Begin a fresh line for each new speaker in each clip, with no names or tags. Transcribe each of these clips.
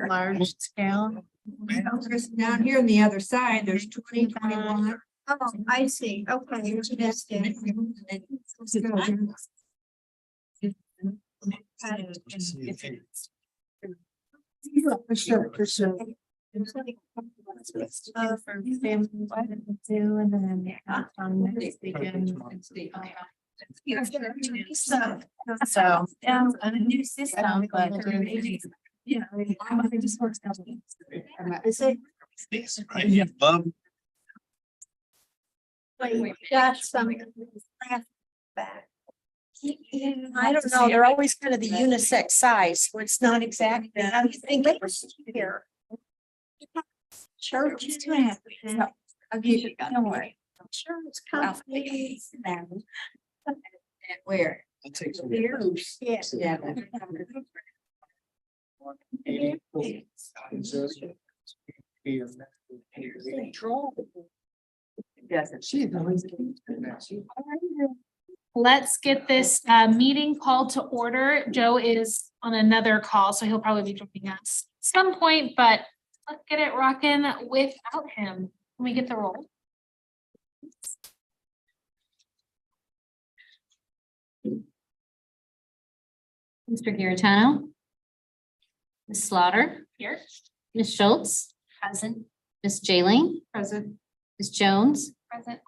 Large scale.
Down here on the other side, there's 20, 21.
Oh, I see. Okay.
For sure, for sure.
For family, what did we do? And then on next weekend. So, a new system, but. Yeah. It just works out.
Is it?
Yeah,
Got some. Back. I don't know, they're always kind of the unisex size, where it's not exactly how you think it was here. Church is 2.5. I'll give you, don't worry. Sure, it's comfy. Where?
I'll take some.
Yes.
Yeah.
Let's get this meeting called to order. Joe is on another call, so he'll probably be joining us at some point, but let's get it rocking without him. Can we get the roll?
Mr. Garitano. Ms. Slaughter,
Here.
Ms. Schultz,
Present.
Ms. Jailing,
Present.
Ms. Jones,
Present.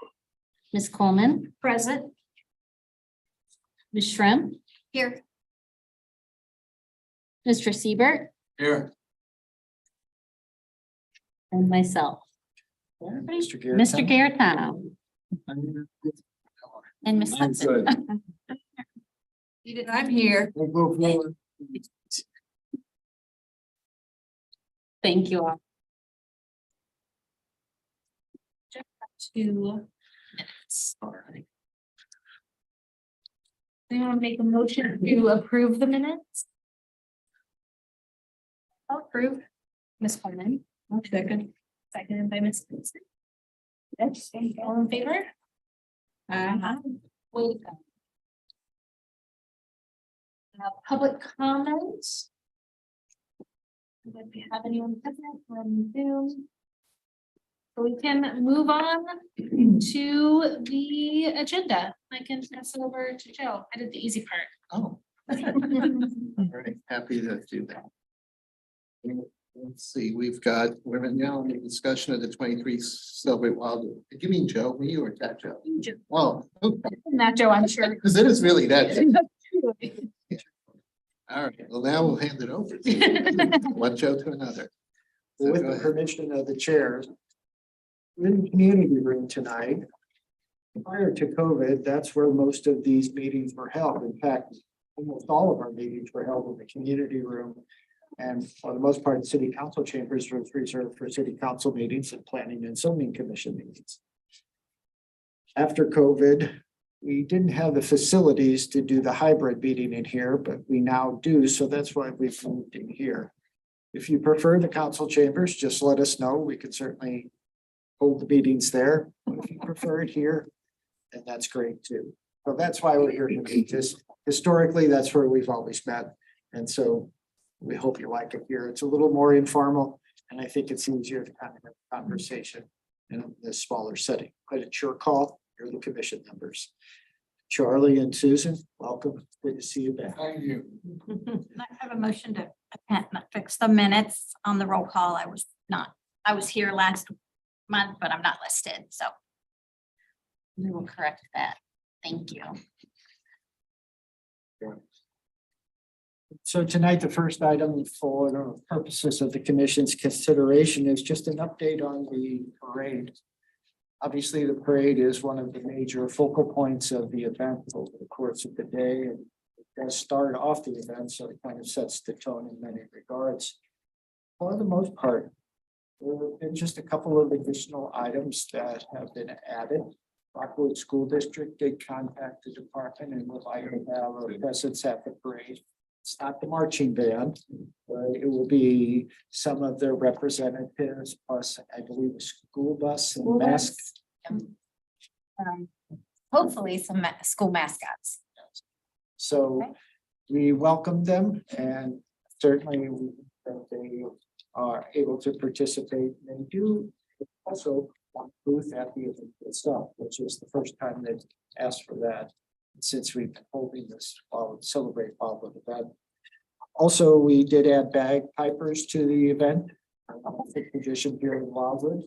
Ms. Coleman,
Present.
Ms. Shrimp,
Here.
Mr. Siebert,
Here.
and myself.
Mr.
Mr. Garitano and Ms.
I'm good.
Hudson.
I'm here.
We'll go forward.
Thank you all.
Two minutes. Do you want to make a motion to approve the minutes? I'll approve. Ms. Coleman.
Second.
Seconded by Ms. Vincent. Yes, all in favor? Welcome. Public comments. If you have anyone present on Zoom. So we can move on to the agenda. I can pass it over to Joe. I did the easy part.
Oh. I'm very happy to do that. Let's see, we're now in the discussion of the 23 celebrate Wildwood. You mean Joe, me or that Joe?
Joe.
Oh,
Not Joe, I'm sure.
because it is really that. All right, well, now we'll hand it over to one Joe to another. So
With
go
the
ahead.
permission of the chairs. We're in the community room tonight. Prior to COVID, that's where most of these meetings were held. In fact, almost all of our meetings were held in the community room. And for the most part, the city council chambers was reserved for city council meetings and planning and zoning commission meetings. After COVID, we didn't have the facilities to do the hybrid meeting in here, but we now do. So that's why we've moved in here. If you prefer the council chambers, just let us know. We could certainly hold the meetings there. If you prefer it here, then that's great too. So that's why we're here today. Just historically, that's where we've always met. And so we hope you like it here. It's a little more informal, and I think it's easier to kind of have a conversation in this smaller setting. But it's your call. You're the commission members. Charlie and Susan, welcome. Good to see you back.
Thank you.
I have a motion to fix the minutes on the roll call. I was here last month, but I'm not listed, so.
We will correct that. Thank you.
So tonight, the first item for the purposes of the commission's consideration is just an update on the parade. Obviously, the parade is one of the major focal points of the event over the course of the day. And it does start off the event, so it kind of sets the tone in many regards. For the most part, there have been just a couple of additional items that have been added. Rockwood School District did contact the department and would like to have a presence at the parade. It's not the marching band, but it will be some of their representatives, plus I believe a school bus and mask.
Hopefully some school mascots.
So we welcome them and certainly that they are able to participate. They do also want booth at the event itself, which is the first time they've asked for that since we've been holding this celebrate Wildwood event. Also, we did add bagpipers to the event. Tradition here in Wildwood.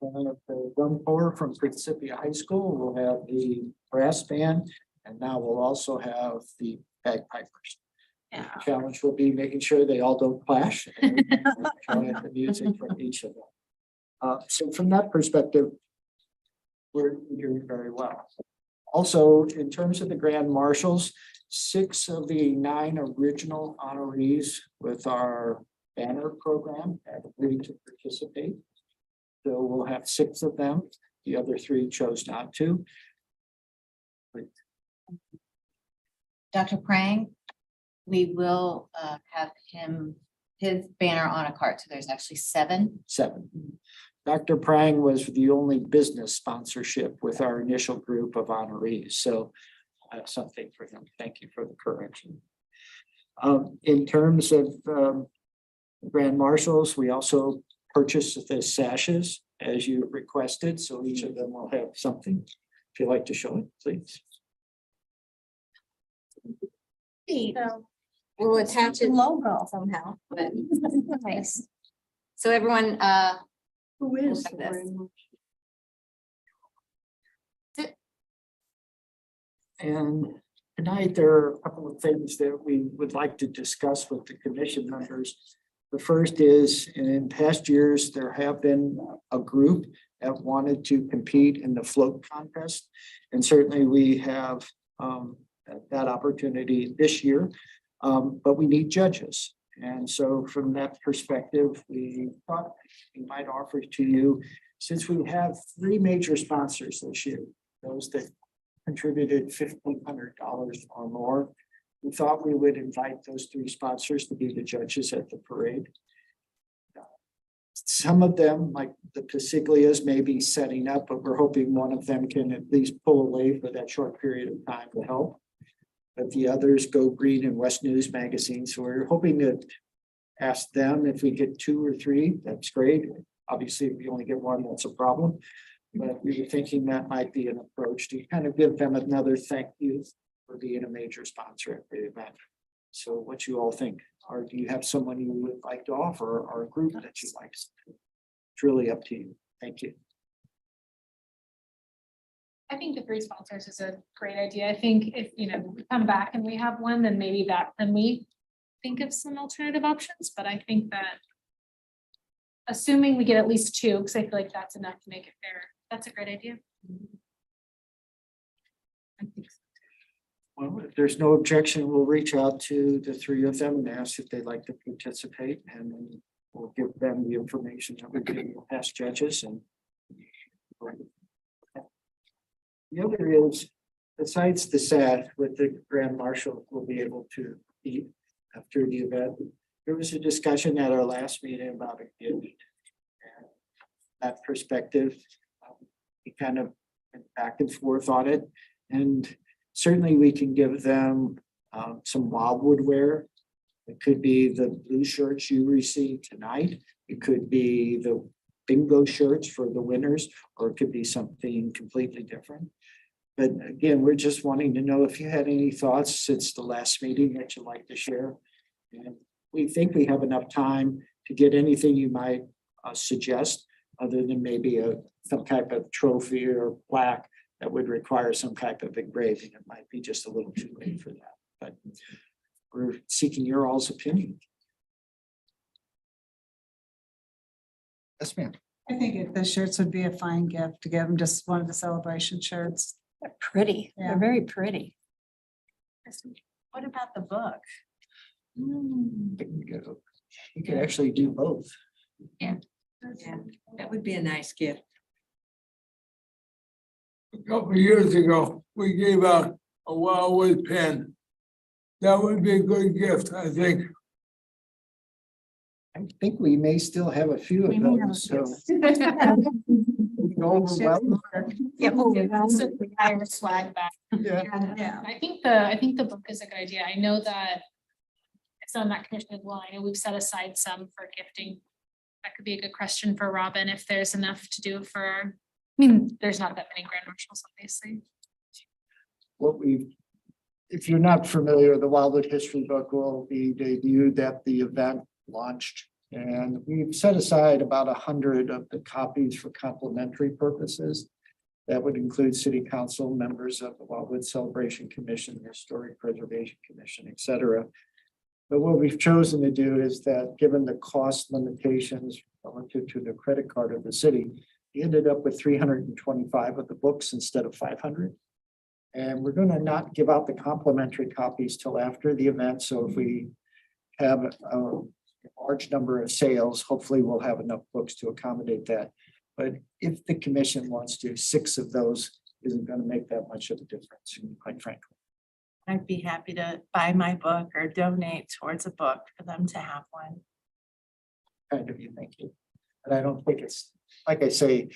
The drum corps from Principia High School will have the brass band, and now we'll also have the bagpipers.
Yeah.
The challenge will be making sure they all don't clash. And enjoy the music from each of them. So from that perspective, we're doing very well. Also, in terms of the grand marshals, 6 of the 9 original honorees with our banner program have agreed to participate. So we'll have 6 of them. The other 3 chose not to.
Dr. Prang, we will have his banner on a cart. So there's actually 7.
7. Dr. Prang was the only business sponsorship with our initial group of honorees. So something for him. Thank you for the correction. In terms of grand marshals, we also purchased the sashes as you requested. So each of them will have something. If you'd like to show it, please.
We'll attach it
Logo.
somehow, but nice. So everyone,
Who is?
Look at this.
And tonight, there are a couple of things that we would like to discuss with the commission members. The first is, in past years, there have been a group that wanted to compete in the float contest. And certainly we have that opportunity this year, but we need judges. And so from that perspective, we thought we might offer to you, since we have 3 major sponsors this year, those that contributed $1,500 or more. We thought we would invite those 3 sponsors to be the judges at the parade. Some of them, like the Pasiglias, may be setting up, but we're hoping one of them can at least pull away for that short period of time to help. But the others Go Green and West News Magazine. So we're hoping to ask them if we get 2 or 3, that's great. Obviously, if we only get 1, that's a problem. But we were thinking that might be an approach to kind of give them another thank you for being a major sponsor at the event. So what you all think? Or do you have someone you would like to offer or a group that you like? It's really up to you. Thank you.
I think the 3 sponsors is a great idea. I think if, we come back and we have 1, then maybe then we think of some alternative options, but I think that assuming we get at least 2, because I feel like that's enough to make it fair. That's a great idea.
I think so. Well, if there's no objection, we'll reach out to the 3 of them and ask if they'd like to participate, and then we'll give them the information that we're giving past judges. And the other is, besides the SAD with the Grand Marshal will be able to eat after the event, there was a discussion at our last meeting about a gift. And that perspective, we kind of went back and forth on it. And certainly we can give them some Wildwood wear. It could be the blue shirts you received tonight. It could be the bingo shirts for the winners, or it could be something completely different. But again, we're just wanting to know if you had any thoughts since the last meeting that you'd like to share. And we think we have enough time to get anything you might suggest, other than maybe some type of trophy or plaque that would require some type of engraving. It might be just a little too late for that, but we're seeking your all's opinion. Yes, ma'am.
I think the shirts would be a fine gift to give them, just one of the celebration shirts.
They're pretty.
Yeah.
They're very pretty.
what about the book?
You could actually do both.
Yeah, that would be a nice gift.
A couple of years ago, we gave out a Wildwood pen. That would be a good gift, I think.
I think we may still have a few
We
of
may have a
those, so.
few.
Yeah,
Higher swag back.
Yeah.
I think the book is a good idea. I know that it's on that commission as well. I know we've set aside some for gifting. That could be a good question for Robin, if there's enough to do for, I mean, there's not that many grand marshals, obviously.
What we, if you're not familiar, the Wildwood history book will be debuted at the event launched. And we've set aside about 100 of the copies for complimentary purposes. That would include city council members of the Wildwood Celebration Commission, the Historic Preservation Commission, et cetera. But what we've chosen to do is that, given the cost limitations relative to the credit card of the city, we ended up with 325 of the books instead of 500. And we're going to not give out the complimentary copies till after the event. So if we have a large number of sales, hopefully we'll have enough books to accommodate that. But if the commission wants to, 6 of those isn't going to make that much of a difference, quite frankly.
I'd be happy to buy my book or donate towards a book for them to have one.
Kind of you, thank you. And I don't think it's, like I say,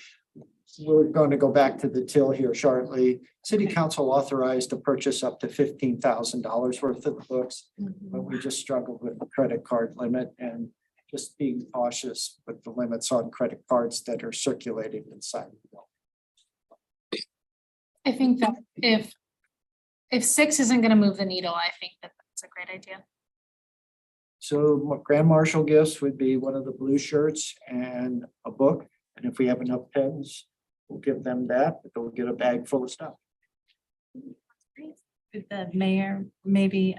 we're going to go back to the till here shortly. City council authorized to purchase up to $15,000 worth of the books, but we just struggled with the credit card limit and just being cautious with the limits on credit cards that are circulating inside the bill.
I think that if 6 isn't gonna move the needle, I think that that's a great idea.
So grand marshal gifts would be one of the blue shirts and a book. And if we have enough pens, we'll give them that, but they'll get a bag full of stuff.
Could the mayor maybe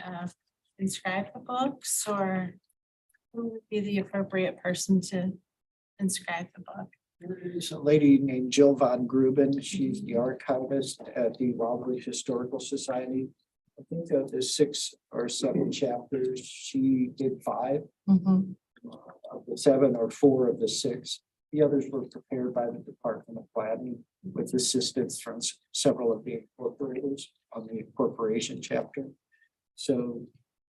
inscribe the books, or who would be the appropriate person to inscribe the book?
There's a lady named Jill Von Gruben. She's the archivist at the Wildwood Historical Society. I think of the 6 or 7 chapters, she did 5 of the 7 or 4 of the 6. The others were prepared by the Department of Planning with assistance from several of the incorporators on the corporation chapter. So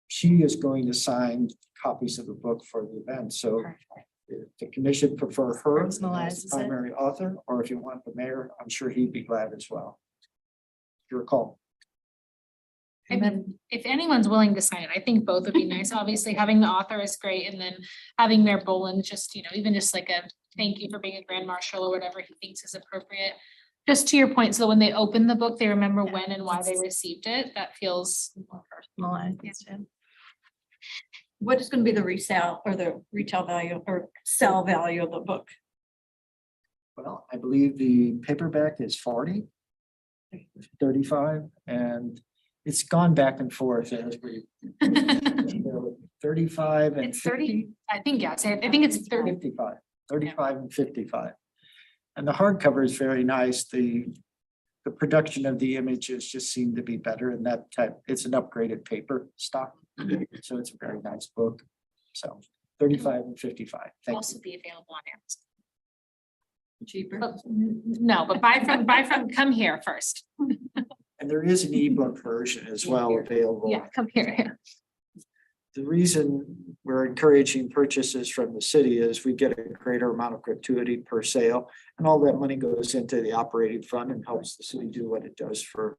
she is going to sign copies of the book for the event. So if the commission prefer her as the
Personalizes it.
primary author, or if you want the mayor, I'm sure he'd be glad as well. Your call.
I mean, if anyone's willing to sign it, I think both would be nice. Obviously, having the author is great, and then having Mayor Boland just, even just like a thank you for being a grand marshal or whatever he thinks is appropriate. Just to your point, so when they open the book, they remember when and why they received it. That feels
More personalized. Yeah.
What is gonna be the resale or the retail value or sell value of the book?
Well, I believe the paperback is 40, 35, and it's gone back and forth as we 35 and
It's 30.
50.
I think, yes, I think it's 30.
55, 35 and 55. And the hardcover is very nice. The production of the images just seem to be better, and that type, it's an upgraded paper stock. So it's a very nice book. So 35 and 55. Thank
Also
you.
be available on Amazon.
Cheaper.
But no, but buy from, come here first.
And there is an ebook version as well available.
Yeah, come here.
The reason we're encouraging purchases from the city is we get a greater amount of gratuity per sale. And all that money goes into the operating fund and helps the city do what it does for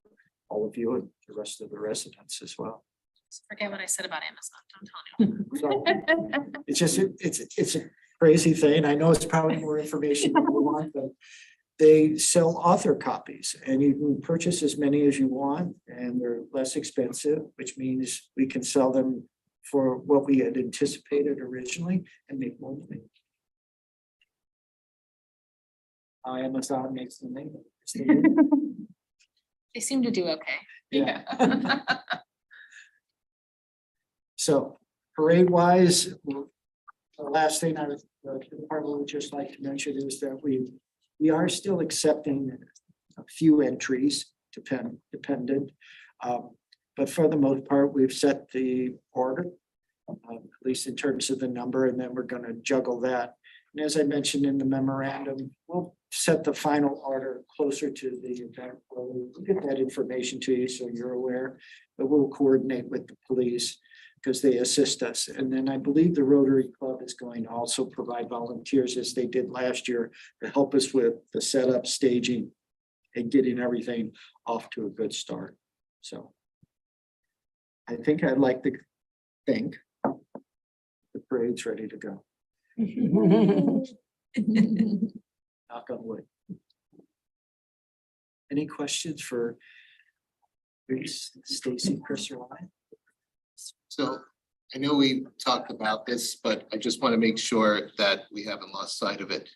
all of you and the rest of the residents as well.
Forget what I said about Amazon. Don't tell anyone.
So it's just, it's a crazy thing. I know it's probably more information than you want, but they sell author copies and you can purchase as many as you want and they're less expensive, which means we can sell them for what we had anticipated originally and make more money. Amazon makes the name.
They seem to do okay.
Yeah. So parade wise, the last thing I would just like to mention is that we are still accepting a few entries dependent. But for the most part, we've set the order, at least in terms of the number, and then we're going to juggle that. And as I mentioned in the memorandum, we'll set the final order closer to the event. We'll get that information to you so you're aware, but we'll coordinate with the police. because they assist us. And then I believe the Rotary Club is going to also provide volunteers as they did last year to help us with the setup, staging, and getting everything off to a good start. So I think I'd like to think the parade's ready to go. Knock on wood. Any questions for Stacy, Chris, or Ryan?
So I know we talked about this, but I just want to make sure that we haven't lost sight of it.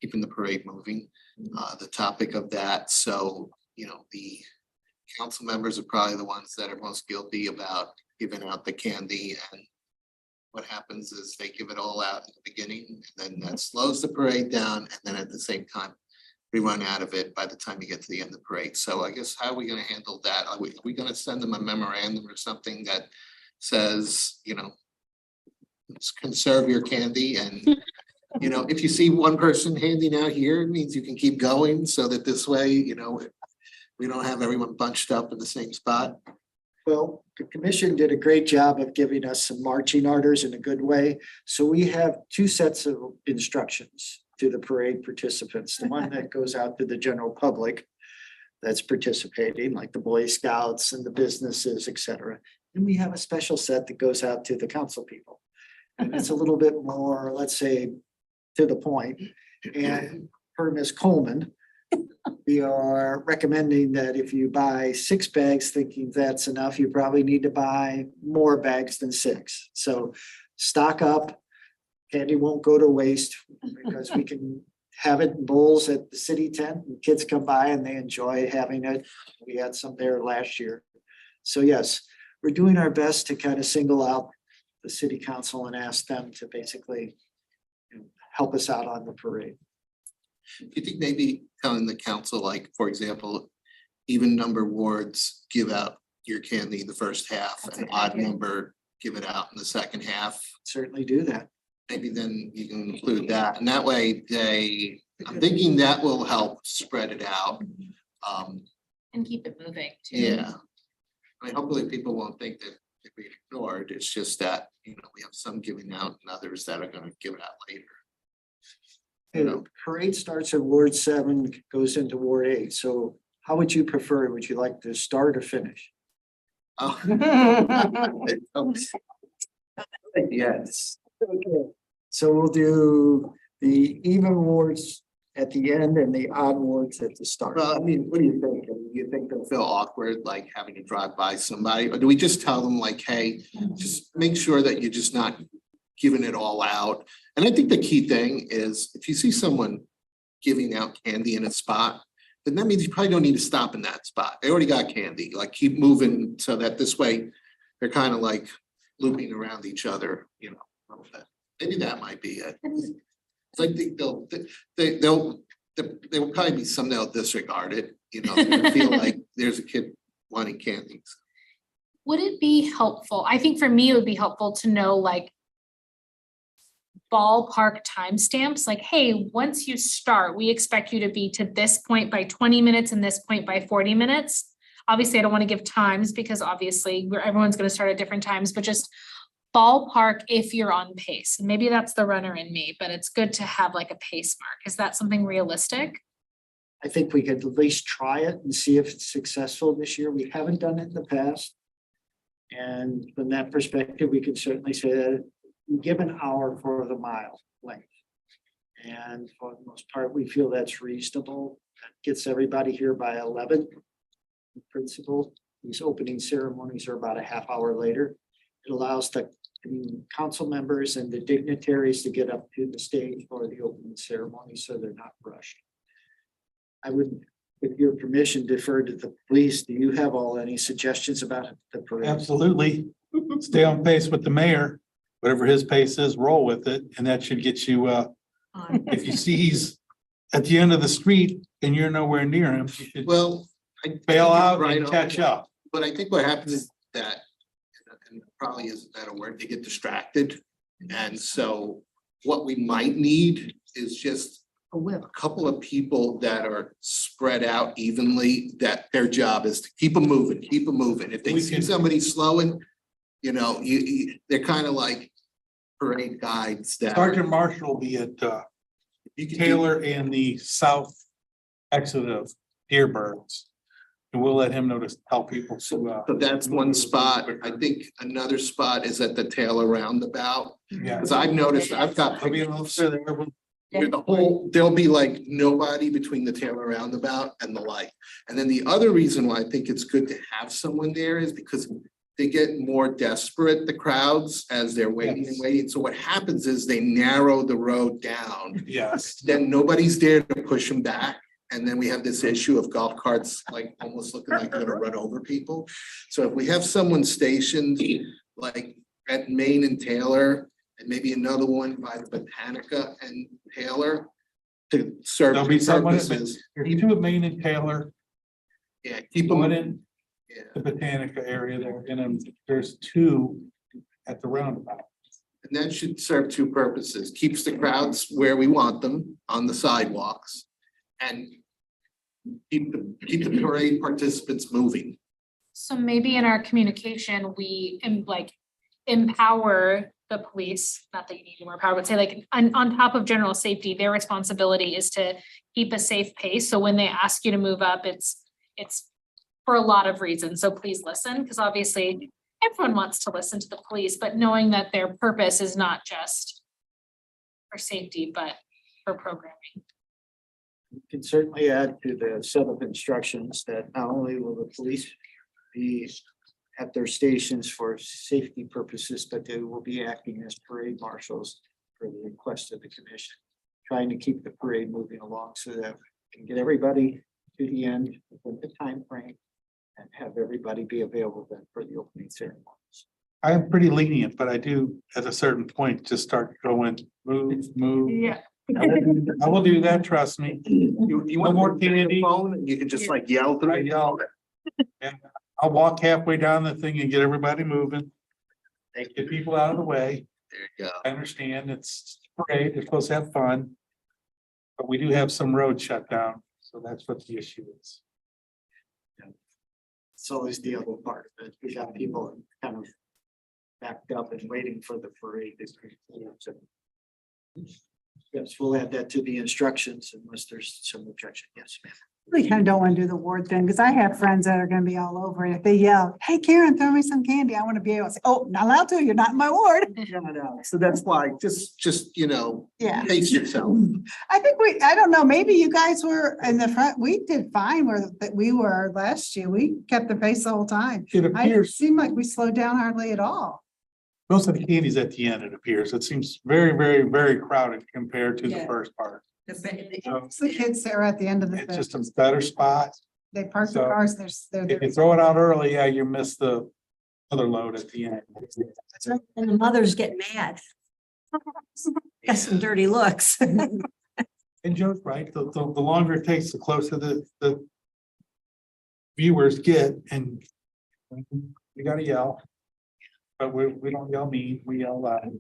Keeping the parade moving, the topic of that. So, you know, the council members are probably the ones that are most guilty about giving out the candy, and what happens is they give it all out in the beginning, and then that slows the parade down, and then at the same time, we run out of it by the time you get to the end of the parade. So I guess how are we gonna handle that? Are we gonna send them a memorandum or something that says, you know, conserve your candy, and you know, if you see one person handing out here, it means you can keep going, so that this way, you know, we don't have everyone bunched up in the same spot.
Well, the commission did a great job of giving us some marching orders in a good way. So we have two sets of instructions to the parade participants. The one that goes out to the general public that's participating, like the Boy Scouts and the businesses, et cetera. And we have a special set that goes out to the council people. And it's a little bit more, let's say, to the point. And per Ms. Coleman, we are recommending that if you buy 6 bags thinking that's enough, you probably need to buy more bags than 6. So stock up. Candy won't go to waste because we can have it in bowls at the city tent, and kids come by and they enjoy having it. We had some there last year. So yes, we're doing our best to kind of single out the city council and ask them to basically, you know, help us out on the parade.
Do you think maybe telling the council, like, for example, even number wards give out your candy the first half,
That's
and
a good
odd
idea.
number give it out in the second half?
Certainly do that.
Maybe then you can include that, and that way I'm thinking that will help spread it out.
And keep it moving too.
Yeah. I mean, hopefully people won't think that we ignored, it's just that, you know, we have some giving out and others that are gonna give it out later. You know,
Parade starts at Ward 7, goes into Ward 8. So how would you prefer? Would you like to start or finish?
oh. Yes.
Okay. So we'll do the even wards at the end and the odd wards at the start.
Well, I mean, what do you think? Do you think they'll feel awkward, like having to drive by somebody, or do we just tell them like, hey, just make sure that you're just not giving it all out? And I think the key thing is if you see someone giving out candy in a spot, then that means you probably don't need to stop in that spot. They already got candy, like keep moving so that this way they're kind of like looping around each other, you know. a little bit. Maybe that might be it. So I think there will probably be some that'll disregard it, you know, they'll feel like there's a kid wanting candies.
Would it be helpful? I think for me, it would be helpful to know like ballpark timestamps, like, hey, once you start, we expect you to be to this point by 20 minutes and this point by 40 minutes. Obviously, I don't want to give times because obviously everyone's going to start at different times, but just ballpark if you're on pace. And maybe that's the runner in me, but it's good to have like a pace mark. Is that something realistic?
I think we could at least try it and see if it's successful this year. We haven't done it in the past. And from that perspective, we can certainly say that we give an hour for the mile length. And for the most part, we feel that's reasonable. That gets everybody here by 11. In principle, these opening ceremonies are about a half hour later. It allows the council members and the dignitaries to get up to the stage for the opening ceremony, so they're not rushed. I would, with your permission, defer to the police. Do you have any suggestions about the parade?
Absolutely. Stay on pace with the mayor, whatever his pace is, roll with it, and that should get you, if you see he's at the end of the street and you're nowhere near him, you should
Well, I think
bail
you're
out
right
and
on
catch
that.
up.
But I think what happens is that, and probably is a better word, they get distracted. And so what we might need is just a couple of people that are spread out evenly, that their job is to keep them moving, keep them moving. If they
We
see
can-
somebody slowing, they're kind of like parade guides that.
Sergeant Marshall will be at
you can do-
Taylor and the south exit of Dearborn's. And we'll let him know to tell people to.
So that's one spot. I think another spot is at the Taylor roundabout.
Yeah.
Because I've noticed, I've got.
There'll be an officer there.
There'll be like nobody between the Taylor roundabout and the light. And then the other reason why I think it's good to have someone there is because they get more desperate, the crowds, as they're waiting and waiting. So what happens is they narrow the road down.
Yes.
Then nobody's there to push them back. And then we have this issue of golf carts like almost looking like they're gonna run over people. So if we have someone stationed like at Main and Taylor, and maybe another one by the Botanica and Taylor to serve
There'll be someone at
purposes.
There's two at Main and Taylor,
Yeah, keep them
one in
yeah.
the Botanica area there, and then there's two at the roundabout.
And that should serve two purposes, keeps the crowds where we want them on the sidewalks. And keep the parade participants moving.
So maybe in our communication, we empower the police, not that you need more power, but say like on top of general safety, their responsibility is to keep a safe pace. So when they ask you to move up, it's for a lot of reasons. So please listen, because obviously everyone wants to listen to the police, but knowing that their purpose is not just for safety, but for programming.
You can certainly add to the set of instructions that not only will the police be at their stations for safety purposes, but they will be acting as parade marshals for the request of the commission, trying to keep the parade moving along so that we can get everybody to the end within the time frame and have everybody be available then for the opening ceremonies.
I am pretty lenient, but I do at a certain point just start going, move.
Yeah.
I will do that, trust me.
You
No
want
more
more candy
candy.
phone and you can just like yell through
I
it.
yell. And I'll walk halfway down the thing and get everybody moving. Get people out of the way.
There you go.
I understand it's parade, they're supposed to have fun. But we do have some roads shut down, so that's what the issue is.
It's always the other part of it. We got people kind of backed up and waiting for the parade. So, yes, we'll add that to the instructions unless there's some objection. Yes, ma'am.
We kind of don't want to do the ward thing, because I have friends that are gonna be all over, and if they yell, hey Karen, throw me some candy, I want to be able to say, oh, not allowed to, you're not in my ward.
So that's why, just,
Yeah.
pace yourself.
I think I don't know, maybe you guys were in the front, we did fine where that we were last year, we kept the pace the whole time.
It
I
appears,
seem like we slowed down hardly at all.
most of the candy's at the end, it appears. It seems very, very, very crowded compared to the
Yeah.
first part.
It's the kids that are at the end of the,
It's just a better spot.
they park the
so
cars, they're
If you
there.
throw it out early, yeah, you miss the other load at the end.
That's right. And the mothers get mad. Got some dirty looks.
And Joe's right, the longer it takes, the closer the viewers get, and we gotta yell. But we don't yell mean, we yell loud.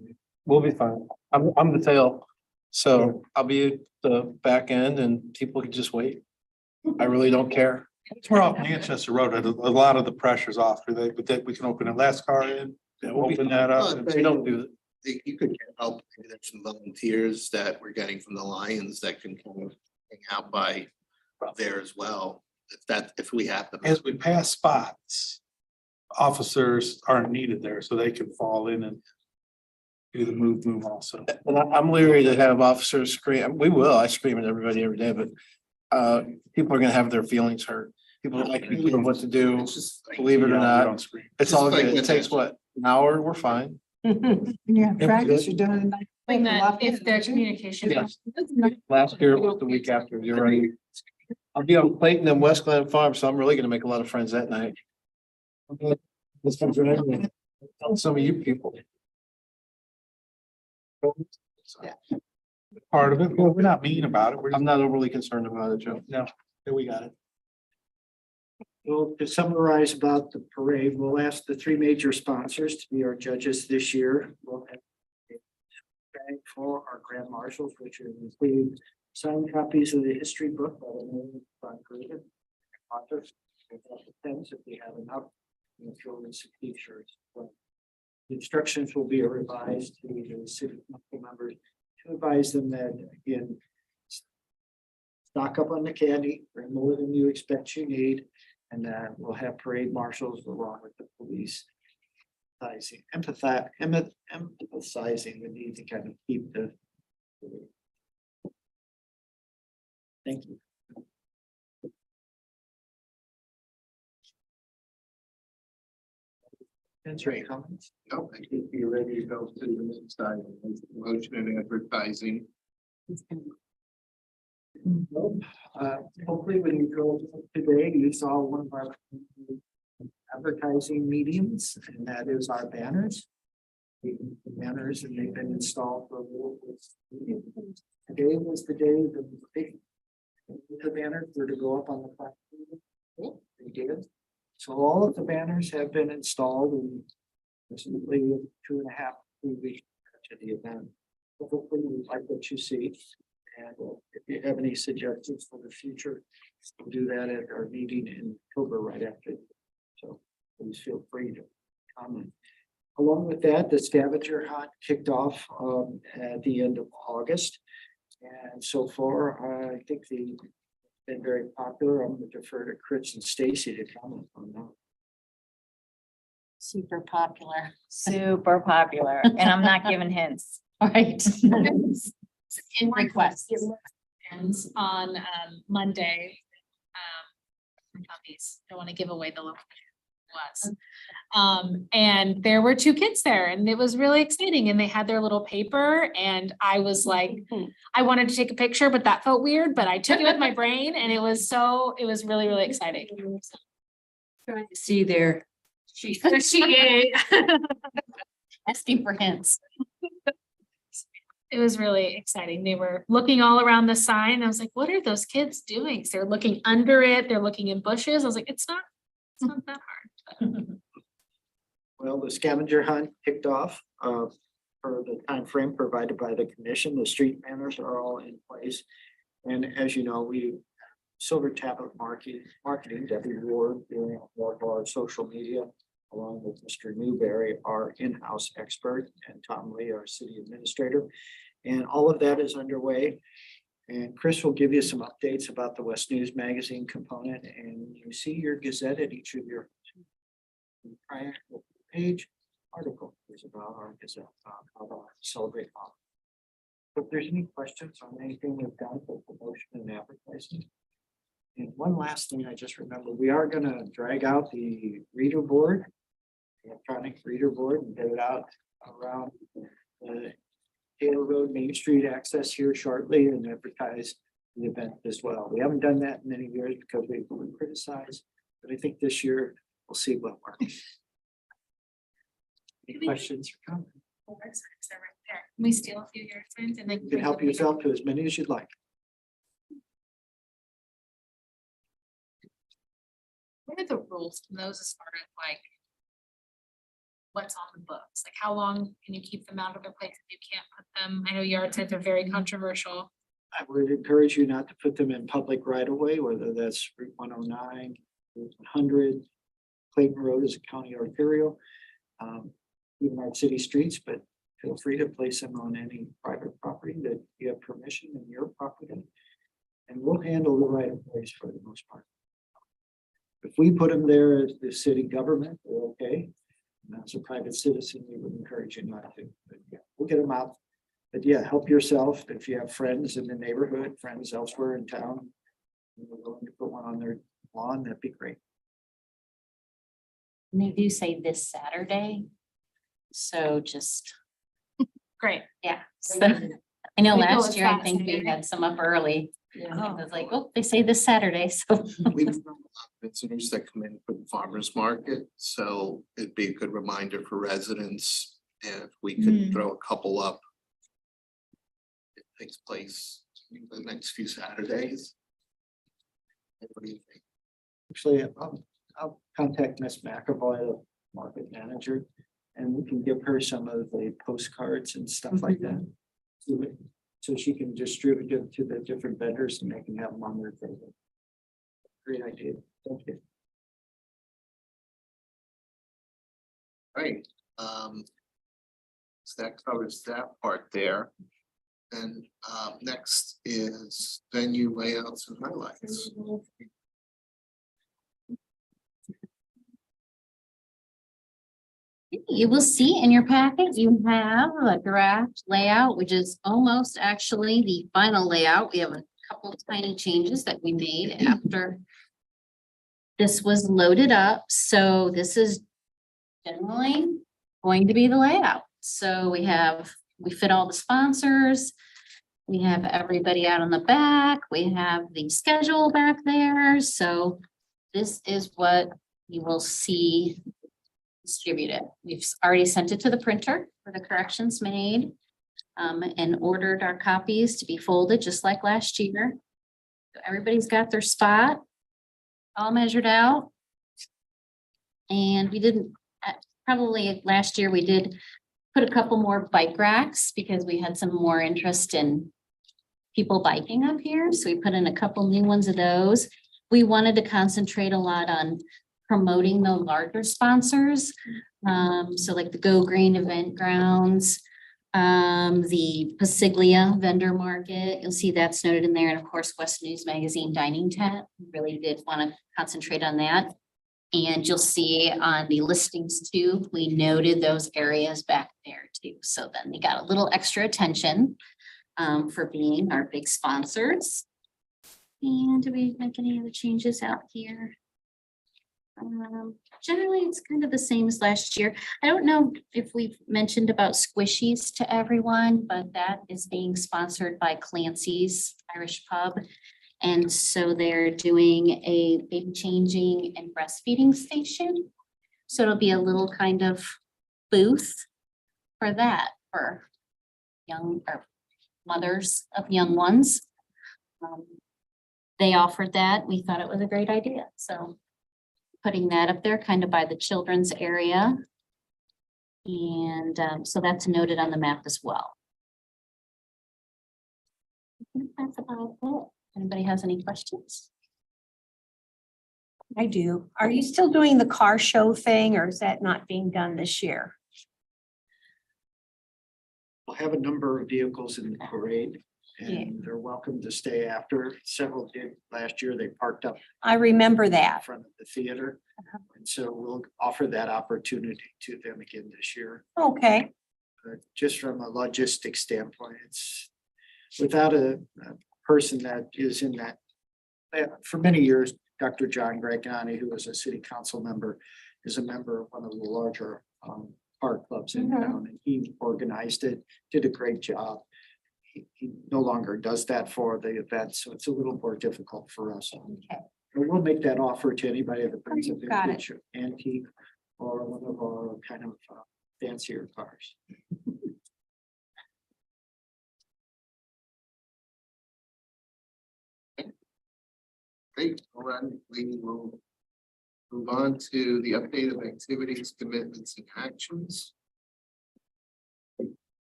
We'll be fine. I'm the tail. So I'll be at the back end and people can just wait. I really don't care.
We're off Manchester Road, a lot of the pressure's off, but that we can open a last car in, open that up. and-
We don't do
You could get help, maybe there's some volunteers that we're getting from the Lions that can kind of hang out by there as well. If we have them.
As we pass spots, officers aren't needed there, so they can fall in and do the move also.
And I'm leery to have officers scream. We will. I scream at everybody every day, but people are gonna have their feelings hurt. People don't like to be told what to do.
It's just like,
Believe it or
Yeah, we
not,
don't scream.
it's
Just
all
like
good.
when
It takes what, an hour? We're fine.
Yeah, practice, you're doing it. at night.
When
A lot
that,
of
if their
people-
communication.
Yeah. Last year was the week after. You're right. I'll be on Clayton and West Glen Farm, so I'm really gonna make a lot of friends that night. Some of you people.
Part of it, well, we're not mean about it, we're
I'm
just,
not overly concerned about it, Joe.
no, we got it.
Well, to summarize about the parade, we'll ask the three major sponsors to be our judges this year. We'll have thank for our grand marshals, which include signed copies of the history book by the name of Green authors. We'll have the pens if we have enough. And throw in some t-shirts. The instructions will be revised to the city council members to advise them that, again, stock up on the candy, bring more than you expect you need, and that we'll have parade marshals along with the police. Emphasizing the need to kind of keep the. Thank you. Answering comments?
No, I think you're ready to go to the next side. Motion and advertising.
Hopefully when you go today, you saw one of our advertising mediums, and that is our banners. The banners, and they've been installed for a little bit. Today was the day that the banners were to go up on the platform. They did. So all of the banners have been installed in recently 2.5, 3 weeks to the event. So hopefully you like what you see. And if you have any suggestions for the future, we'll do that at our meeting in October right after. So please feel free to comment. Along with that, the scavenger hunt kicked off at the end of August. And so far, I think they've been very popular. I'm going to defer to Chris and Stacy to comment on that.
Super popular, and I'm not giving hints, right?
In
Requests.
And on Monday. Puppies, don't want to give away the location was. And there were 2 kids there and it was really exciting and they had their little paper and I was like, I wanted to take a picture, but that felt weird, but I took it with my brain and it was really, really exciting.
See there.
She
Asking for hints.
It was really exciting. They were looking all around the sign. I was like, what are those kids doing? So they're looking under it. They're looking in bushes. I was like, it's not that hard.
Well, the scavenger hunt kicked off for the time frame provided by the commission. The street banners are all in place. And as you know, we Silver Tablet marketing, Debbie Ward, doing more of our social media, along with Mr. Newberry, our in-house expert, and Tom Lee, our city administrator. And all of that is underway. And Chris will give you some updates about the West News Magazine component, and you see your Gazette at each of your prior page article is about our Gazette, about our Celebrate Mom. If there's any questions on anything we've done for promotion and advertising. And one last thing I just remember, we are gonna drag out the reader board, electronic reader board, and get it out around the Taylor Road, Main Street access here shortly and advertise the event as well. We haven't done that in many years because we've been criticized, but I think this year we'll see what works. Any questions or comments?
They're right there. Can we steal a few yard signs and then?
You can help yourself to as many as you'd like.
What are the rules from those as far as like what's on the books? Like how long can you keep them out of their place if you can't put them? I know yard signs are very controversial.
I would encourage you not to put them in public right away, whether that's Route 109, Route 100. Clayton Road is a county arterial. Even our city streets, but feel free to place them on any private property that you have permission in your property. And we'll handle the right of ways for the most part. If we put them there as the city government, they're okay. And as a private citizen, we would encourage you not to, but yeah, we'll get them out. But yeah, help yourself. If you have friends in the neighborhood, friends elsewhere in town, and you're willing to put one on their lawn, that'd be great.
And they do say this Saturday. So just,
Great.
yeah. So, I know
We go
last
as
year, I
fast
think we
maybe.
had some up early. I was like, oh, they say this Saturday, so.
We have a lot of visitors that come in for the farmer's market, so it'd be a good reminder for residents if we could throw a couple up. It takes place in the next few Saturdays. What do you think?
Actually, I'll contact Miss McAvoy, the market manager, and we can give her some of the postcards and stuff like that. So she can distribute them to the different vendors and they can have them on their table. Great idea. Thank you.
Right, So that covers that part there. And next is venue layouts and highlights.
You will see in your packet, you have a draft layout, which is almost actually the final layout. We have a couple tiny changes that we made after this was loaded up. So this is generally going to be the layout. So we fit all the sponsors. We have everybody out on the back. We have the schedule back there. So this is what you will see distributed. We've already sent it to the printer for the corrections made and ordered our copies to be folded just like last year. So everybody's got their spot all measured out. And we didn't, probably last year we did put a couple more bike racks because we had some more interest in people biking up here. So we put in a couple new ones of those. We wanted to concentrate a lot on promoting the larger sponsors. So like the Go Green Event Grounds, the Pasiglia Vendor Market, you'll see that's noted in there. And of course, West News Magazine Dining Tent, we really did want to concentrate on that. And you'll see on the listings too, we noted those areas back there too. So then they got a little extra attention for being our big sponsors. And do we make any other changes out here? Generally, it's kind of the same as last year. I don't know if we've mentioned about squishies to everyone, but that is being sponsored by Clancy's Irish Pub. And so they're doing a baby changing and breastfeeding station. So it'll be a little kind of booth for that, for young or mothers of young ones. They offered that. We thought it was a great idea. So putting that up there kind of by the children's area. And so that's noted on the map as well. I think that's about it. Anybody has any questions?
I do. Are you still doing the car show thing or is that not being done this year?
We'll have a number of vehicles in the parade and they're welcome to stay after. Several did last year. They parked up
I remember
in
that.
front of the theater. And so we'll offer that opportunity to them again this year.
Okay.
Just from a logistics standpoint, it's without a person that is in that. For many years, Dr. John Gregani, who was a city council member, is a member of one of the larger car clubs in town, and he organized it, did a great job. He no longer does that for the event, so it's a little more difficult for us.
Okay.
And we'll make that offer to anybody that brings a
Got it.
vintage antique or one of our kind of fancier cars.
Great, all right, we will move on to the update of activities, commitments, and actions.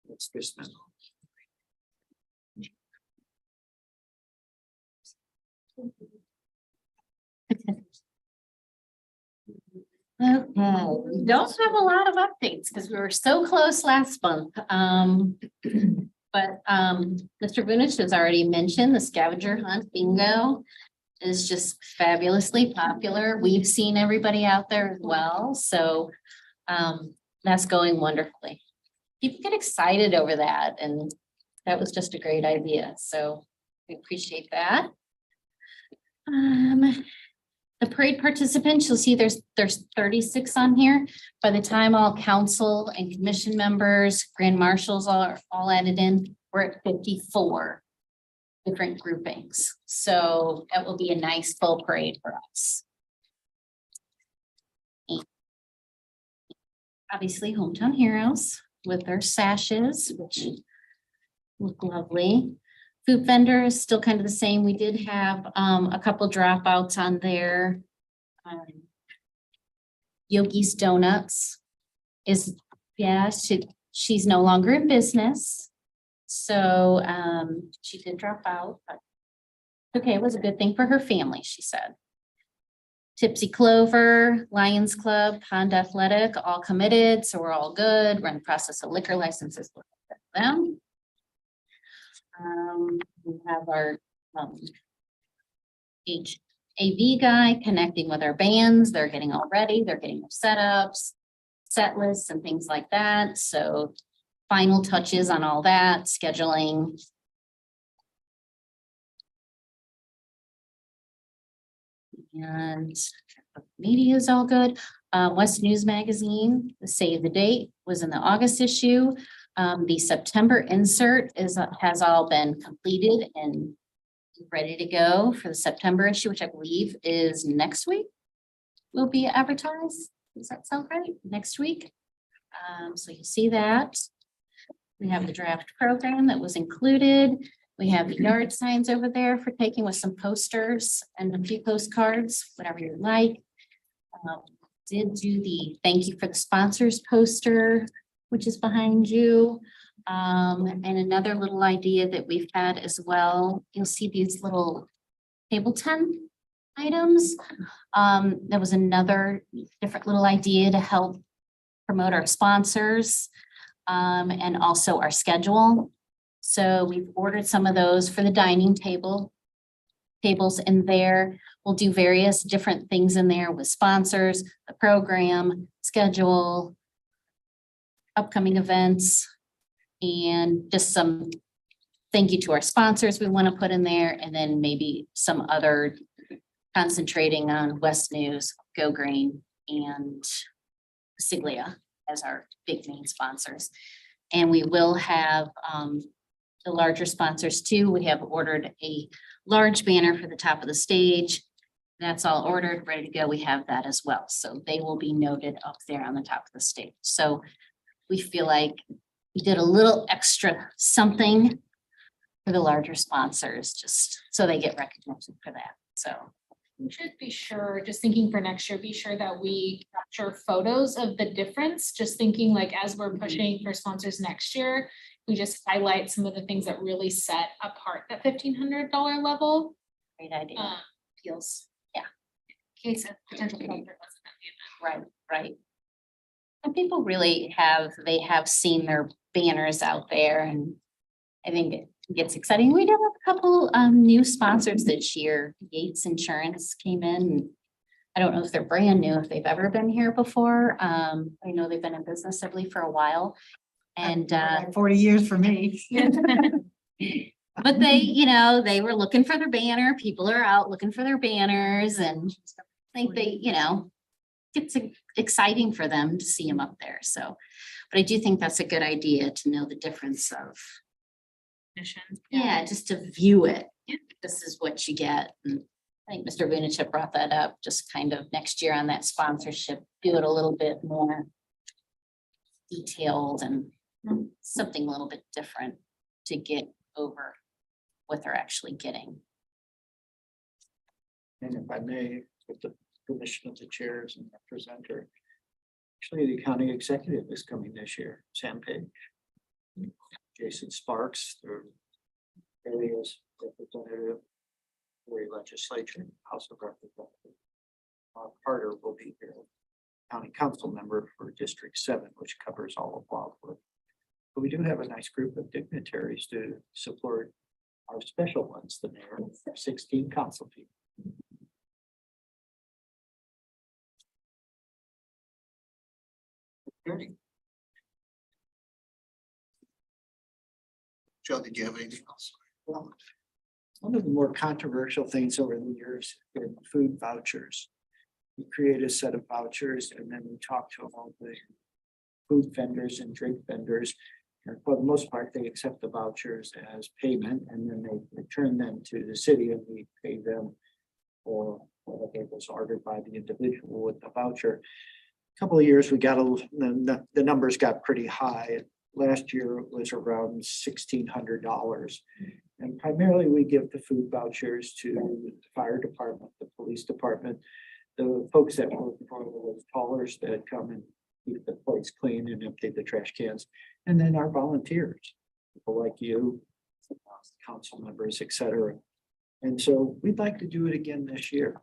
What's this now?
Okay, we don't have a lot of updates because we were so close last month. But Mr. Bunich has already mentioned the scavenger hunt bingo is just fabulously popular. We've seen everybody out there as well, so that's going wonderfully. People get excited over that, and that was just a great idea. So we appreciate that. The parade participants, you'll see there's 36 on here. By the time all council and commission members, grand marshals are all added in, we're at 54 different groupings. So that will be a nice full parade for us. And obviously, hometown heroes with their sashes, which look lovely. Food vendor is still kind of the same. We did have a couple dropouts on there. Yogi's Donuts is, yeah, she's no longer in business. So she did drop out, but okay, it was a good thing for her family, she said.
Tipsy Clover, Lions Club, Pond Athletic, all committed, so we're all good. We're in the process of liquor licenses with them. We have our AV guy connecting with our bands. They're getting all ready. They're getting their setups, set lists and things like that. So final touches on all that, scheduling. And media is all good. West News Magazine, the save the date was in the August issue. The September insert has all been completed and ready to go for the September issue, which I believe is next week. Will be advertised. Does that sound right? Next week. So you see that. We have the draft program that was included. We have the yard signs over there for taking with some posters and a few postcards, whatever you like. Did do the thank you for the sponsors poster, which is behind you. And another little idea that we've had as well, you'll see these little table tent items. There was another different little idea to help promote our sponsors and also our schedule. So we've ordered some of those for the dining tables in there. We'll do various different things in there with sponsors, the program, schedule, upcoming events, and just some thank you to our sponsors we want to put in there, and then maybe some other concentrating on West News, Go Green, and Siglia as our big main sponsors. And we will have the larger sponsors too. We have ordered a large banner for the top of the stage. That's all ordered, ready to go. We have that as well. So they will be noted up there on the top of the stage. So we feel like we did a little extra something for the larger sponsors, just so they get recognition for that. So
We should be sure, just thinking for next year, be sure that we capture photos of the difference, just thinking like as we're pushing for sponsors next year, we just highlight some of the things that really set apart that $1,500 level.
great idea.
Feels.
Yeah.
Case of potential. comfort wasn't
Right. And people really they have seen their banners out there, and I think it gets exciting. We did have a couple new sponsors this year. Yates Insurance came in. I don't know if they're brand new, if they've ever been here before. I know they've been in business, I believe, for a while. And
Like 40 years for me.
but they were looking for their banner. People are out looking for their banners, and I think it's exciting for them to see them up there. So, but I do think that's a good idea to know the difference of,
mission.
yeah, just to view it. This is what you get. And I think Mr. Vunichip brought that up, just kind of next year on that sponsorship, do it a little bit more detailed and something a little bit different to get over what they're actually getting.
And if I may, with the permission of the chairs and the presenter, actually the county executive is coming this year, Sam Page. Jason Sparks, the areas representative, for legislature, House of Representatives. Carter will be here, county council member for District 7, which covers all of Wildwood. But we do have a nice group of dignitaries to support our special ones, the mayor, 16 council people.
Joe, did you have anything else?
Well, one of the more controversial things over the years have been food vouchers. We create a set of vouchers and then we talk to all the food vendors and drink vendors. And for the most part, they accept the vouchers as payment and then they return them to the city and we pay them for whatever was ordered by the individual with the voucher. A couple of years, we got the numbers got pretty high. Last year it was around $1,600. And primarily we give the food vouchers to the fire department, the police department, the folks that work for those haulers that come and keep the place clean and empty the trash cans. And then our volunteers, people like you, council members, etc. And so we'd like to do it again this year.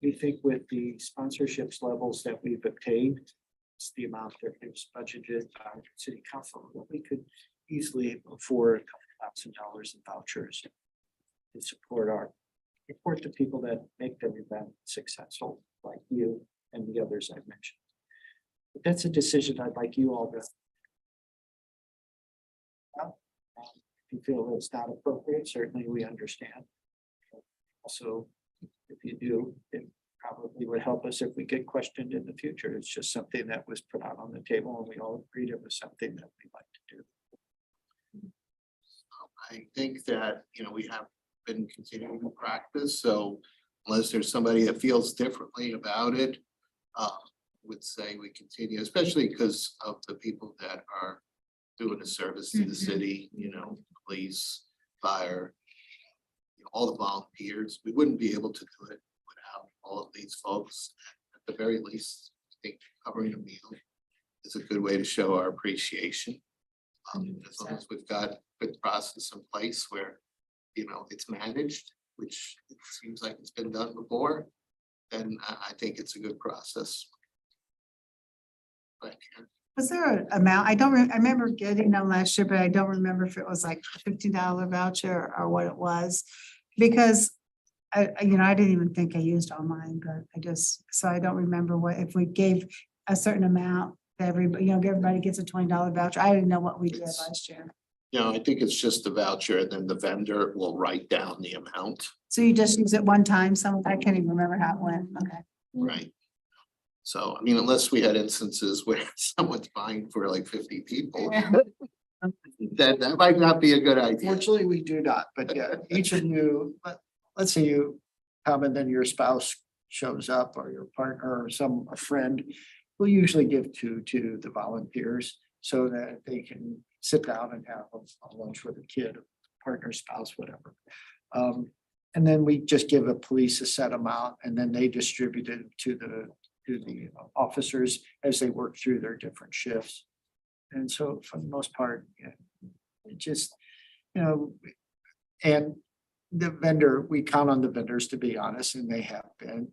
we think with the sponsorships levels that we've obtained, it's the amount that is budgeted by city council, that we could easily afford $2,000 in vouchers to support the people that make the event successful, like you and the others I've mentioned. But that's a decision I'd like you all to. If you feel it's not appropriate, certainly we understand. Also, if you do, it probably would help us if we get questioned in the future. It's just something that was put out on the table and we all agreed it was something that we'd like to do.
I think that, we have been continuing to practice, so unless there's somebody that feels differently about it, would say we continue, especially because of the people that are doing a service to the city, police, fire, all the volunteers. We wouldn't be able to do it without all of these folks. At the very least, I think covering a meal is a good way to show our appreciation. As long as we've got a good process in place where, it's managed, which it seems like it's been done before, then I think it's a good process. But
Was there an amount? I remember getting them last year, but I don't remember if it was like a $15 voucher or what it was. Because I didn't even think I used all mine, but so I don't remember if we gave a certain amount, everybody gets a $20 voucher. I didn't know what we did last year.
I think it's just the voucher, and then the vendor will write down the amount.
So you just use it one time? I can't even remember how it went. Okay.
Right. So, unless we had instances where someone's buying for like 50 people, that might not be a good idea.
Fortunately, we do not, but yeah, each of you, let's say you come and then your spouse shows up or your partner or a friend, we'll usually give two to the volunteers so that they can sit down and have a lunch with a kid, partner, spouse, whatever. And then we just give a police a set amount and then they distribute it to the officers as they work through their different shifts. And so for the most part, it just, and the vendor, we count on the vendors to be honest, and they have been.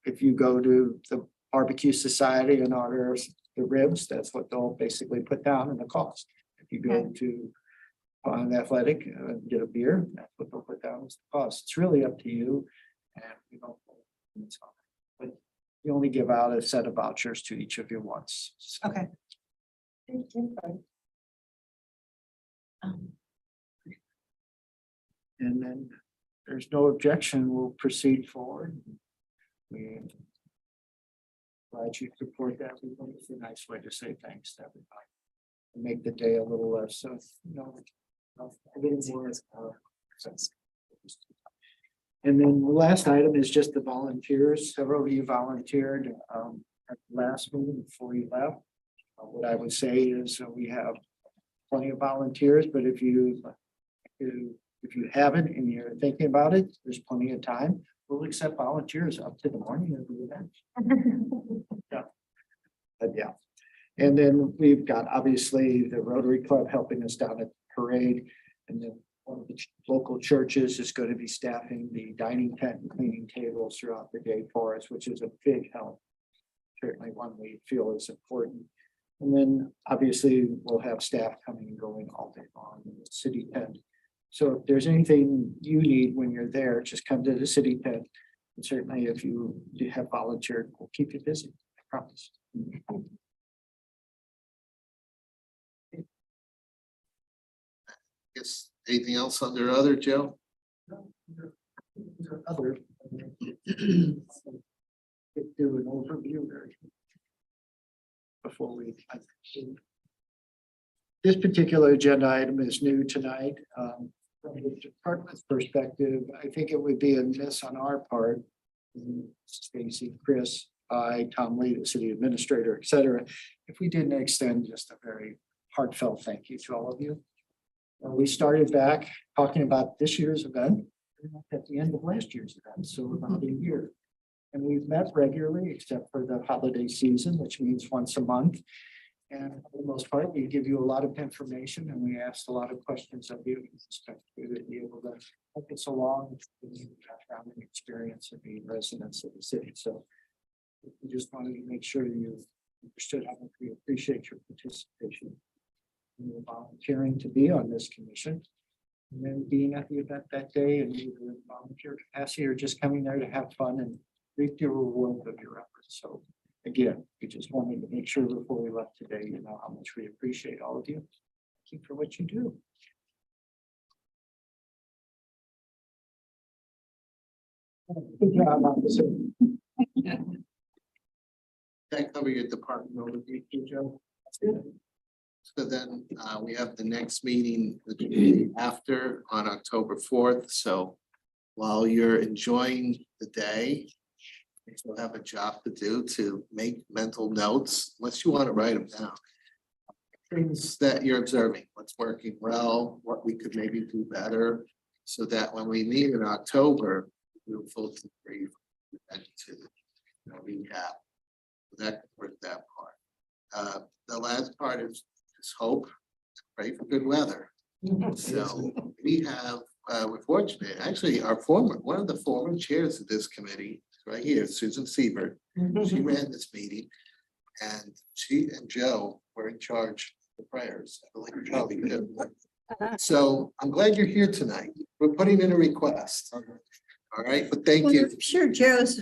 If you go to the Barbecue Society and order the ribs, that's what they'll basically put down in the cost. If you go to an athletic and get a beer, that's what they'll put down as the cost. It's really up to you. And but you only give out a set of vouchers to each of you once. So.
Okay.
And then there's no objection, we'll proceed forward. We glad you support that. It's a nice way to say thanks to everybody. And make the day a little less, and then the last item is just the volunteers. Several of you volunteered at the last meeting before you left. What I would say is we have plenty of volunteers, but if you haven't and you're thinking about it, there's plenty of time. We'll accept volunteers up to the morning of the event. Yeah. And then we've got obviously the Rotary Club helping us down at the parade. And then one of the local churches is going to be staffing the dining tent and cleaning tables throughout the day for us, which is a big help. Certainly one we feel is important. And then obviously we'll have staff coming and going all day long in the city tent. So if there's anything you need when you're there, just come to the city tent. And certainly if you have volunteered, we'll keep you busy, I promise.
Guess anything else under other, Joe?
Other. Do an overview there. Before we. This particular agenda item is new tonight. From the department's perspective, I think it would be a miss on our part. Stacy, Chris, Tom Lee, the city administrator, et cetera, if we didn't extend just a very heartfelt thank you to all of you. We started back talking about this year's event at the end of last year's event, so about a year. And we've met regularly except for the holiday season, which means once a month. And for the most part, we give you a lot of information and we asked a lot of questions of you. We expect you to be able to help us along with your background and experience of being residents of the city. So we just wanted to make sure you understood how much we appreciate your participation. And your volunteering to be on this commission. And then being at the event that day and either in volunteer capacity or just coming there to have fun and reap the reward of your efforts. So again, we just wanted to make sure before we left today, you know, how much we appreciate all of you. Thank you for what you do. Good job, officer.
That cover your department overview, Joe? So then we have the next meeting the day after on October 4th. So while you're enjoying the day, you still have a job to do to make mental notes, unless you want to write them down. Things that you're observing, what's working well, what we could maybe do better, so that when we meet in October, we'll full debrief and to recap. That for that part. The last part is hope, pray for good weather. So we have, we're fortunate, actually, one of the former chairs of this committee, right here, Susan Siebert, she ran this meeting. And she and Joe were in charge of the prayers. I believe Charlie did. So I'm glad you're here tonight. We're putting in a request. All right, but thank you.
I'm sure Joe's,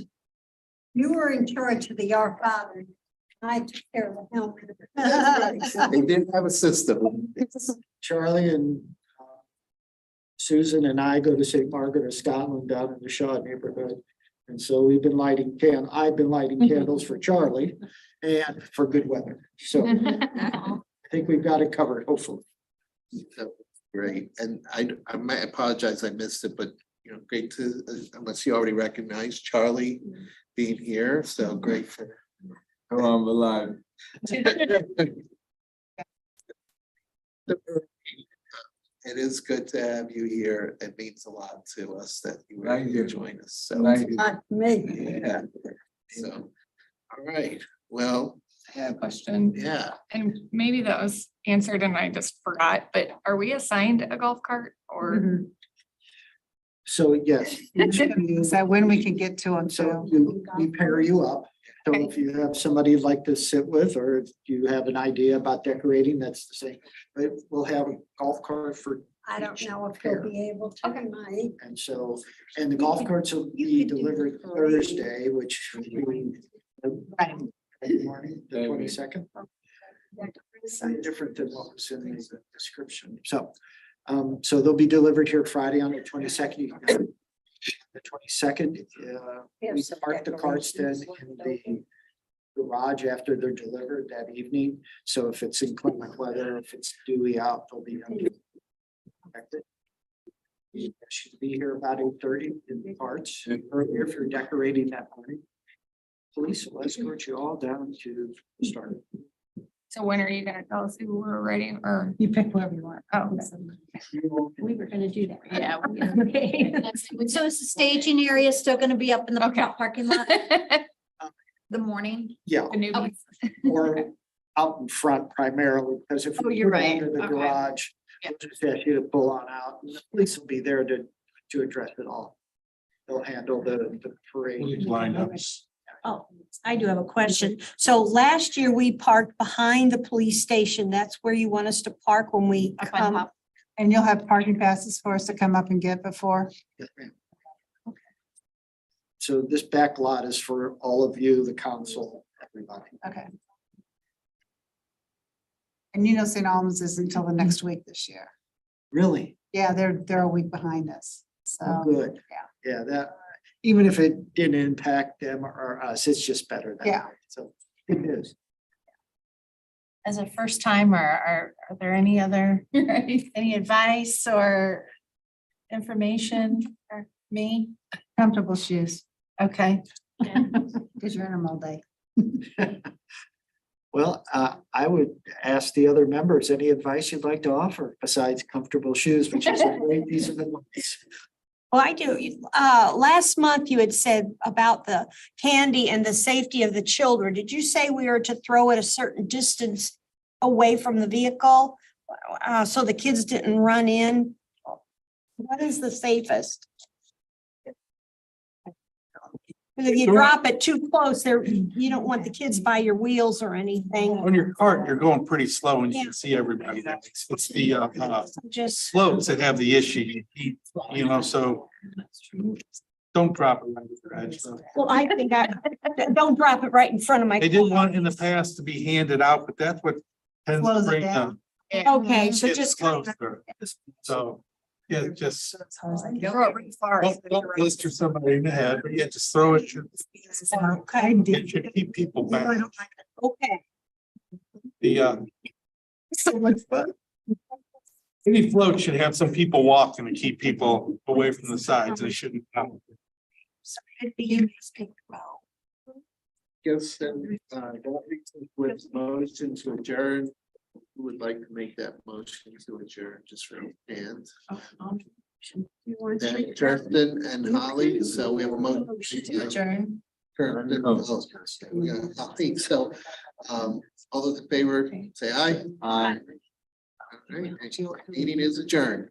you were in charge of the Our Father. I took care of the helmet.
They didn't have a system.
Charlie and Susan and I go to St. Margaret of Scotland down in the Shaw neighborhood. And so we've been I've been lighting candles for Charlie and for good weather. So I think we've got it covered, hopefully.
So, great, and I might apologize, I missed it, but you know, great to, unless you already recognize Charlie being here, so great for.
Come on, we're live.
It is good to have you here. It means a lot to us that you were
Thank
able
you.
to join us. So,
Thank you.
Not me.
yeah. So, all right, well,
I have a question,
yeah,
and maybe that was answered and I just forgot, but are we assigned a golf cart or?
So yes.
Is that when we can get to them?
So
So
we pair you up. So if you have somebody you'd like to sit with, or if you have an idea about decorating, that's the same. But we'll have a golf cart for.
I don't
each
know if
pair.
he'll be able to tonight.
And so, and the golf carts will
you
be
could do
delivered
three.
Thursday, which would be. Morning, the 22nd. Different than what was in the description. So, so they'll be delivered here Friday on the 22nd. The 22nd, we park the carts then in the garage after they're delivered that evening. So if it's inclement weather, if it's dewy out, they'll be protected. You should be here about 8:30 in the carts, earlier if you're decorating that morning. Police will escort you all down to the start.
So when are you gonna tell us who we're writing or?
you pick whoever you want.
Oh,
We were gonna do that.
yeah.
Okay. So is the staging area still gonna be up in the
Okay.
parking lot? The morning?
Yeah,
The newbies.
or out in front primarily, because if
Oh,
we
you're
put it
right.
under the
Okay.
garage,
Yeah.
we'll just ask you to pull on out. And the police will be there to address it all. They'll handle the parade.
Lineups.
Oh, I do have a question. So last year we parked behind the police station. That's where you want us to park when we
Up on
come.
top.
And you'll have parking passes for us to come up and get before.
Yes, ma'am. So this back lot is for all of you, the council, everybody.
Okay. And you know, St. Albans is until the next week this year.
Really?
Yeah, they're a week behind us. So.
Oh, good. Yeah, that, even if it didn't impact them or us, it's just better. that
Yeah.
way. So it is.
As a first timer, are there any other, any advice or information for me?
Comfortable shoes,
Okay.
because you're in them all day.
Well, I would ask the other members, any advice you'd like to offer besides comfortable shoes, which is a great piece of advice.
Well, I do. Last month you had said about the candy and the safety of the children. Did you say we are to throw at a certain distance away from the vehicle, so the kids didn't run in? What is the safest? Because if you drop it too close there, you don't want the kids by your wheels or anything.
On your cart, you're going pretty slow and you
Yeah.
can see everybody. It's the
Just,
slopes that have the issue, you know, so don't drop it. Right? So
well, I think don't drop it right in front of my.
they did want in the past to be handed out, but that's what tends to
Slows it
bring
down.
them.
Okay, so
It's
just kind of.
closer. So, yeah, just
Throw it really far.
don't blister somebody in the head, but yeah, just throw it.
Okay.
It should keep people back.
Okay.
The
So much fun.
any float should have some people walking to keep people away from the sides. They shouldn't.
So it'd be interesting.
Guess then, with motion to adjourn, who would like to make that motion to adjourn, just for hand? Then Kirsten and Holly, so we have a motion to adjourn. Kirsten, we got Holly, so, all those in favor, say aye. Aye. All right, meeting is adjourned.